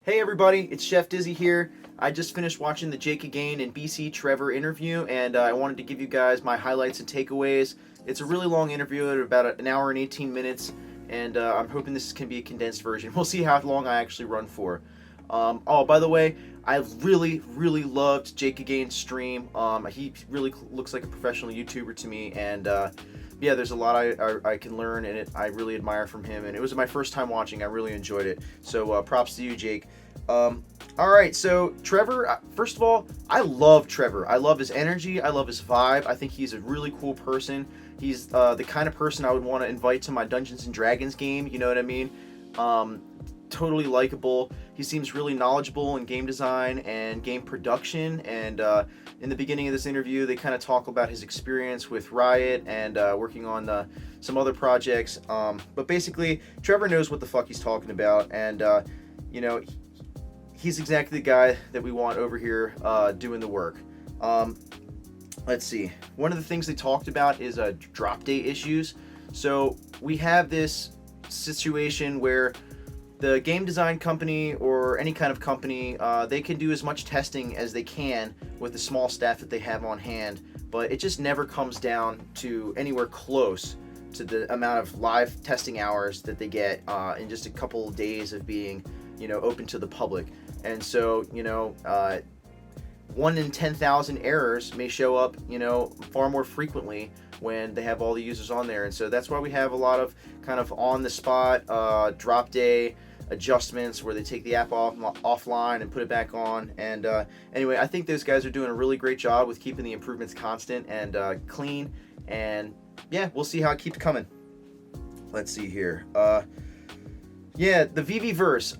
Hey everybody, it's Chef Dizzy here. I just finished watching the Jake Gagain and BC Trevor interview, and I wanted to give you guys my highlights and takeaways. It's a really long interview at about an hour and 18 minutes, and I'm hoping this can be a condensed version. We'll see how long I actually run for. Oh, by the way, I really loved Jake Gagain's stream. He really looks like a professional YouTuber to me, and yeah, there's a lot I can learn, and I really admire from him. And it was my first time watching. I really enjoyed it. So props to you, Jake. All right, so Trevor, first of all, I love Trevor. I love his energy. I love his vibe. I think he's a really cool person. He's the kind of person I would want to invite to my Dungeons and Dragons game. You know what I mean? Totally likable. He seems really knowledgeable in game design and game production. And in the beginning of this interview, they kind of talk about his experience with Riot and working on some other projects. But basically, Trevor knows what the fuck he's talking about, and you know, he's exactly the guy that we want over here doing the work. Let's see. One of the things they talked about is drop date issues. So we have this situation where the game design company or any kind of company, they can do as much testing as they can with the small staff that they have on hand, but it just never comes down to anywhere close to the amount of live testing hours that they get in just a couple of days of being, open to the public. And so, 1 in 10,000 errors may show up, far more frequently when they have all the users on there. And so that's why we have a lot of kind of on the spot drop day adjustments where they take the app offline and put it back on. And anyway, I think those guys are doing a really great job with keeping the improvements constant and clean. And yeah, we'll see how it keeps coming. Let's see here. Yeah, the VeVe verse.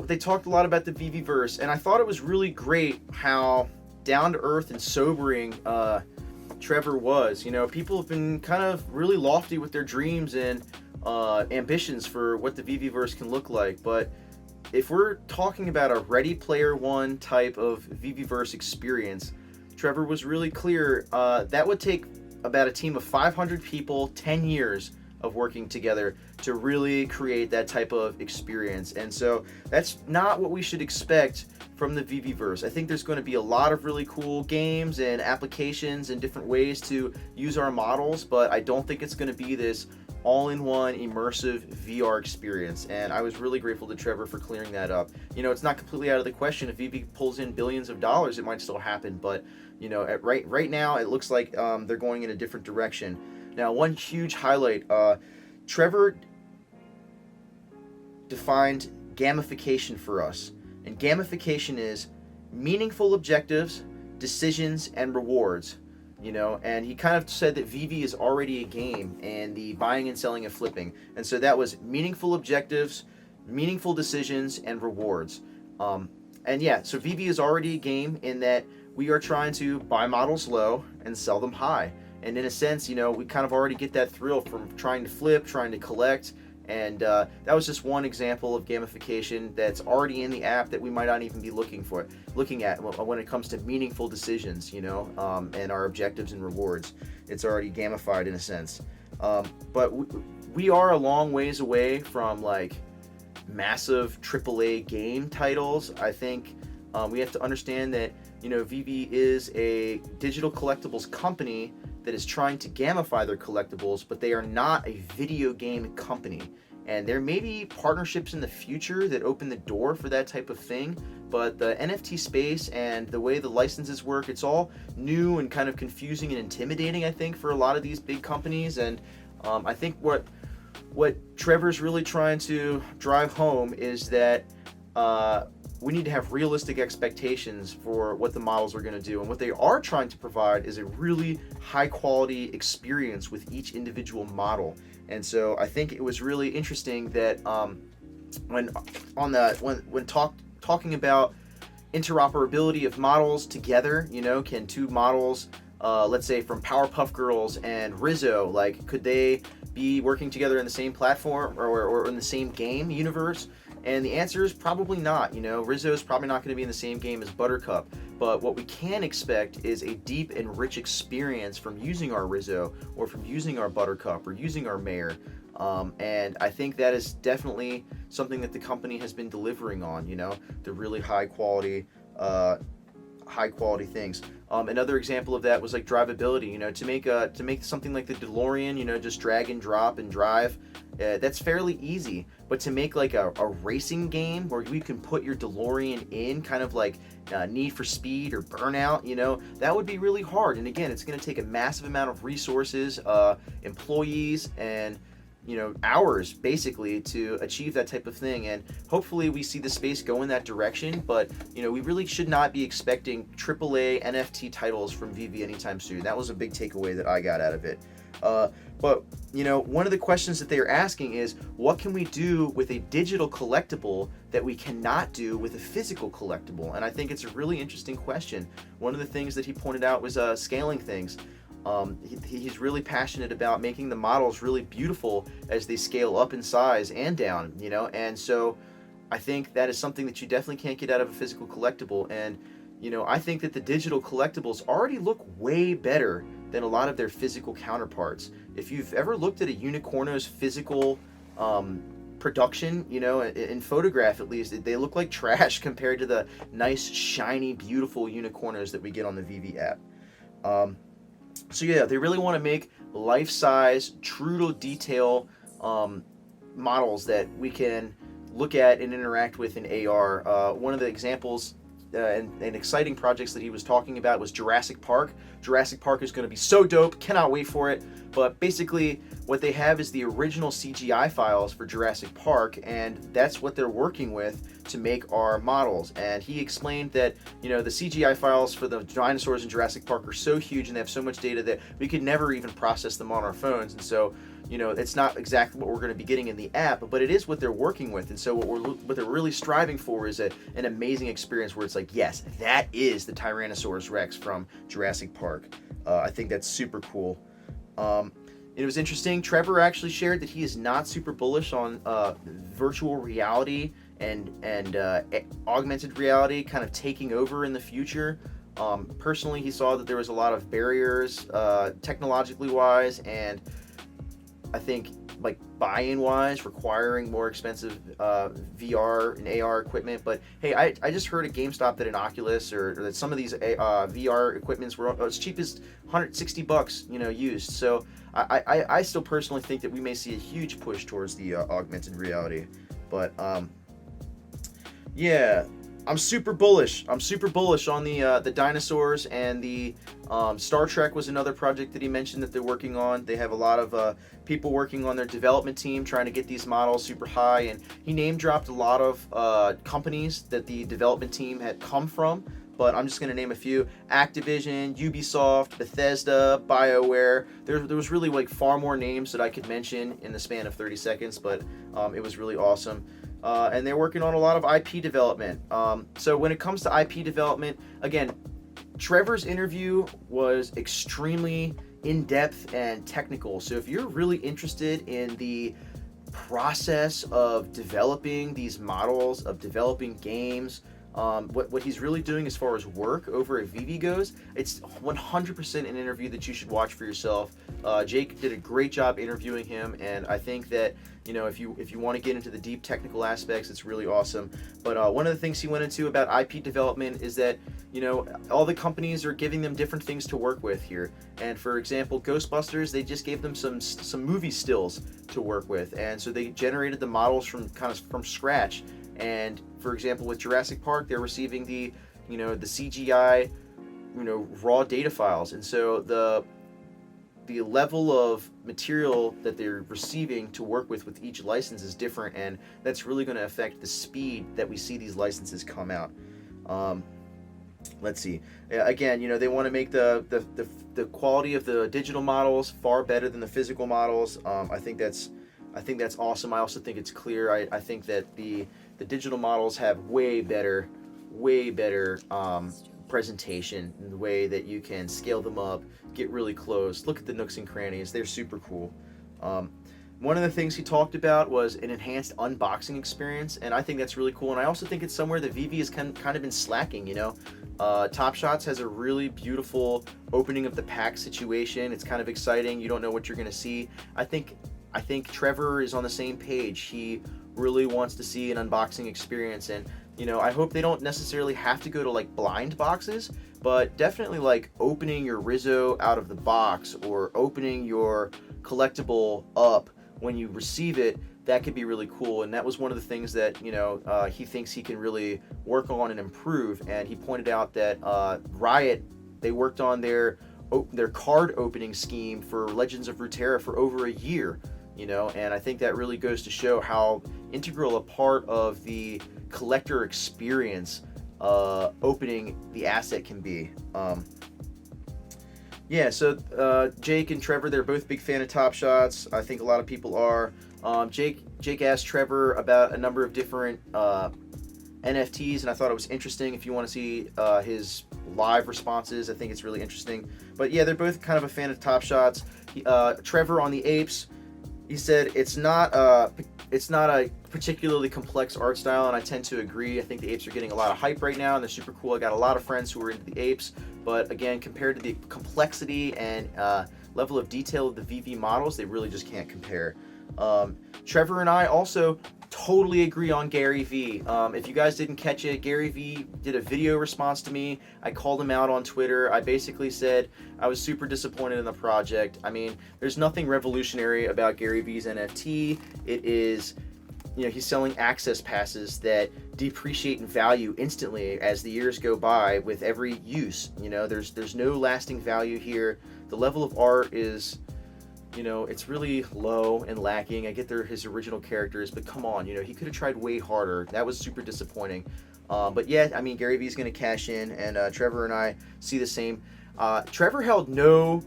They talked a lot about the VeVe verse, and I thought it was really great how down to earth and sobering Trevor was. People have been kind of really lofty with their dreams and ambitions for what the VeVe verse can look like, but if we're talking about a Ready Player One type of VeVe verse experience, Trevor was really clear that would take about a team of 500 people, 10 years of working together to really create that type of experience. And so that's not what we should expect from the VeVe verse. I think there's going to be a lot of really cool games and applications and different ways to use our models, but I don't think it's going to be this all-in-one immersive VR experience. And I was really grateful to Trevor for clearing that up. It's not completely out of the question. If VeVe pulls in billions of dollars, it might still happen, but right now it looks like they're going in a different direction. Now, one huge highlight, Trevor defined gamification for us. And gamification is meaningful objectives, decisions, and rewards. And he kind of said that VeVe is already a game and the buying and selling and flipping. And so that was meaningful objectives, meaningful decisions, and rewards. And yeah, so VeVe is already a game in that we are trying to buy models low and sell them high. And in a sense, we kind of already get that thrill from trying to flip, trying to collect. And that was just one example of gamification that's already in the app that we might not even be looking at when it comes to meaningful decisions, and our objectives and rewards. It's already gamified in a sense. But we are a long ways away from like massive AAA game titles. I think we have to understand that, VeVe is a digital collectibles company that is trying to gamify their collectibles, but they are not a video game company. And there may be partnerships in the future that open the door for that type of thing, but the NFT space and the way the licenses work, it's all new and kind of confusing and intimidating, I think, for a lot of these big companies. And I think what Trevor's really trying to drive home is that we need to have realistic expectations for what the models are going to do. And what they are trying to provide is a really high quality experience with each individual model. And so I think it was really interesting that when talking about interoperability of models together, can two models, let's say from Powerpuff Girls and Rizzo, like could they be working together in the same platform or in the same game universe? And the answer is probably not. Rizzo is probably not going to be in the same game as Buttercup. But what we can expect is a deep and rich experience from using our Rizzo or from using our Buttercup or using our Mayor. And I think that is definitely something that the company has been delivering on, the really high quality things. Another example of that was like drivability. To make something like the DeLorean, just drag and drop and drive, that's fairly easy. But to make like a racing game where you can put your DeLorean in, kind of like Need for Speed or Burnout, that would be really hard. And again, it's going to take a massive amount of resources, employees, and hours basically to achieve that type of thing. And hopefully we see the space go in that direction, but we really should not be expecting AAA NFT titles from VeVe anytime soon. That was a big takeaway that I got out of it. But one of the questions that they are asking is, what can we do with a digital collectible that we cannot do with a physical collectible? And I think it's a really interesting question. One of the things that he pointed out was scaling things. He's really passionate about making the models really beautiful as they scale up in size and down, and so I think that is something that you definitely can't get out of a physical collectible. And I think that the digital collectibles already look way better than a lot of their physical counterparts. If you've ever looked at a Unicorno's physical production, in photograph at least, they look like trash compared to the nice, shiny, beautiful Unicornos that we get on the VeVe app. So yeah, they really want to make life-size, true to detail models that we can look at and interact with in AR. One of the examples and exciting projects that he was talking about was Jurassic Park. Jurassic Park is going to be so dope, cannot wait for it. But basically what they have is the original CGI files for Jurassic Park, and that's what they're working with to make our models. And he explained that the CGI files for the dinosaurs in Jurassic Park are so huge and they have so much data that we could never even process them on our phones. And so it's not exactly what we're going to be getting in the app, but it is what they're working with. And so what they're really striving for is an amazing experience where it's like, yes, that is the Tyrannosaurus Rex from Jurassic Park. I think that's super cool. It was interesting. Trevor actually shared that he is not super bullish on virtual reality and augmented reality kind of taking over in the future. Personally, he saw that there was a lot of barriers technologically wise, and I think like buy-in wise, requiring more expensive VR and AR equipment. But hey, I just heard at GameStop that an Oculus or that some of these VR equipments were as cheap as $160, used. So I still personally think that we may see a huge push towards the augmented reality. But yeah, I'm super bullish. I'm super bullish on the dinosaurs, and the Star Trek was another project that he mentioned that they're working on. They have a lot of people working on their development team trying to get these models super high, and he name dropped a lot of companies that the development team had come from. But I'm just going to name a few: Activision, Ubisoft, Bethesda, BioWare. There was really like far more names that I could mention in the span of 30 seconds, but it was really awesome. And they're working on a lot of IP development. So when it comes to IP development, again, Trevor's interview was extremely in-depth and technical. So if you're really interested in the process of developing these models, of developing games, what he's really doing as far as work over at VeVe goes, it's 100% an interview that you should watch for yourself. Jake did a great job interviewing him, and I think that if you want to get into the deep technical aspects, it's really awesome. But one of the things he went into about IP development is that all the companies are giving them different things to work with here. And for example, Ghostbusters, they just gave them some movie stills to work with, and so they generated the models from scratch. And for example, with Jurassic Park, they're receiving the CGI raw data files, and so the level of material that they're receiving to work with each license is different, and that's really going to affect the speed that we see these licenses come out. Let's see. Again, they want to make the quality of the digital models far better than the physical models. I think that's awesome. I also think it's clear. I think that the digital models have way better presentation in the way that you can scale them up, get really close, look at the nooks and crannies. They're super cool. One of the things he talked about was an enhanced unboxing experience, and I think that's really cool. And I also think it's somewhere that VeVe has kind of been slacking. Top Shots has a really beautiful opening of the pack situation. It's kind of exciting. You don't know what you're going to see. I think I think Trevor is on the same page. He really wants to see an unboxing experience, and I hope they don't necessarily have to go to like blind boxes, but definitely like opening your Rizzo out of the box or opening your collectible up when you receive it. That could be really cool, and that was one of the things that he thinks he can really work on and improve. And he pointed out that Riot, they worked on their card opening scheme for Legends of Runeterra for over a year, and I think that really goes to show how integral a part of the collector experience opening the asset can be. So Jake and Trevor, they're both big fan of Top Shots. I think a lot of people are. Jake asked Trevor about a number of different NFTs, and I thought it was interesting. If you want to see his live responses, I think it's really interesting. But yeah, they're both kind of a fan of Top Shots. Trevor on the apes, he said it's not a particularly complex art style, and I tend to agree. I think the apes are getting a lot of hype right now, and they're super cool. I got a lot of friends who are into the apes, but again, compared to the complexity and level of detail of the VeVe models, they really just can't compare. Trevor and I also totally agree on Garyvee. If you guys didn't catch it, Garyvee did a video response to me. I called him out on Twitter. I basically said I was super disappointed in the project. I mean, there's nothing revolutionary about Garyvee's NFT. It is, he's selling access passes that depreciate in value instantly as the years go by with every use. There's no lasting value here. The level of art is, it's really low and lacking. I get his original characters, but come on, he could have tried way harder. That was super disappointing. But yeah, I mean, Garyvee's going to cash in, and Trevor and I see the same. Trevor held no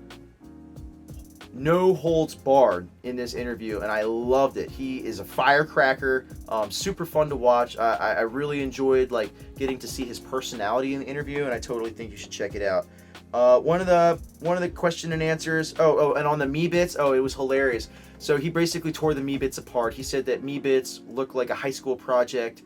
holds barred in this interview, and I loved it. He is a firecracker, super fun to watch. I really enjoyed getting to see his personality in the interview, and I totally think you should check it out. One of the question and answers. And on the Meebits, it was hilarious. So he basically tore the Meebits apart. He said that Meebits look like a high school project.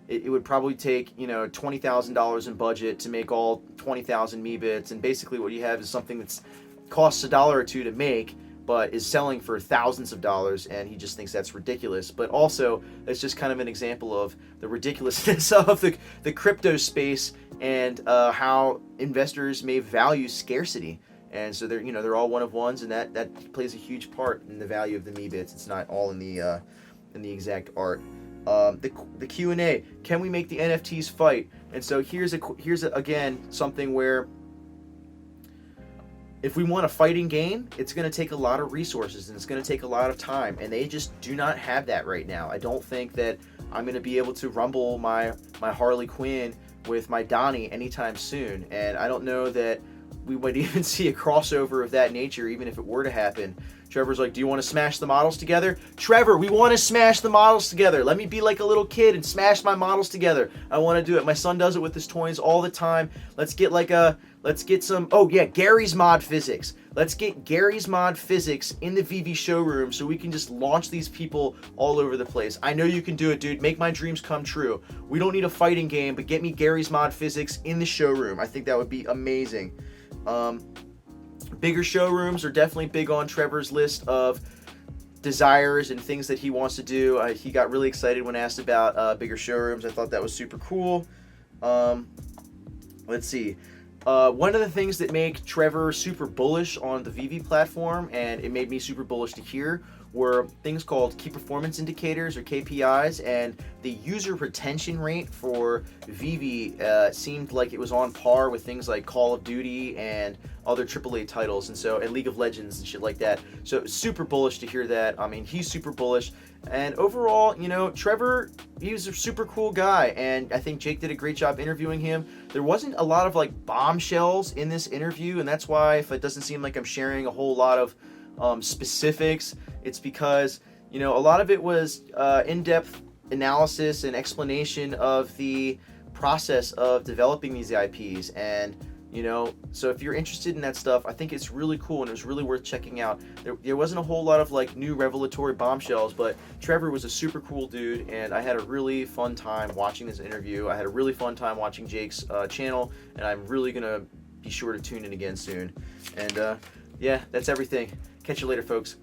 It would probably take $20,000 in budget to make all 20,000 Meebits, and basically what you have is something that's costs $1 or $2 to make, but is selling for thousands of dollars, and he just thinks that's ridiculous. But also, it's just kind of an example of the ridiculousness of the crypto space and how investors may value scarcity. And so they're all one of ones, and that plays a huge part in the value of the Meebits. It's not all in the exact art. The Q&A, can we make the NFTs fight? And so here's again something where, if we want a fighting game, it's going to take a lot of resources, and it's going to take a lot of time, and they just do not have that right now. I don't think that I'm going to be able to rumble my Harley Quinn with my Donnie anytime soon, and I don't know that we might even see a crossover of that nature, even if it were to happen. Trevor's like, do you want to smash the models together? Trevor, we want to smash the models together. Let me be like a little kid and smash my models together. I want to do it. My son does it with his toys all the time. Let's get some, Gary's Mod Physics. Let's get Gary's Mod Physics in the VeVe showroom so we can just launch these people all over the place. I know you can do it, dude. Make my dreams come true. We don't need a fighting game, but get me Gary's Mod Physics in the showroom. I think that would be amazing. Bigger showrooms are definitely big on Trevor's list of desires and things that he wants to do. He got really excited when asked about bigger showrooms. I thought that was super cool. Let's see. One of the things that make Trevor super bullish on the VeVe platform, and it made me super bullish to hear, were things called key performance indicators, or KPIs, and the user retention rate for VeVe seemed like it was on par with things like Call of Duty and other AAA titles, and League of Legends and shit like that. So super bullish to hear that. I mean, he's super bullish, and overall, Trevor, he's a super cool guy, and I think Jake did a great job interviewing him. There wasn't a lot of bombshells in this interview, and that's why, if it doesn't seem like I'm sharing a whole lot of specifics, it's because a lot of it was in-depth analysis and explanation of the process of developing these IPs, and so if you're interested in that stuff, I think it's really cool, and it was really worth checking out. There wasn't a whole lot of new revelatory bombshells, but Trevor was a super cool dude, and I had a really fun time watching this interview. I had a really fun time watching Jake's channel, and I'm really gonna be sure to tune in again soon. And yeah, that's everything. Catch you later, folks.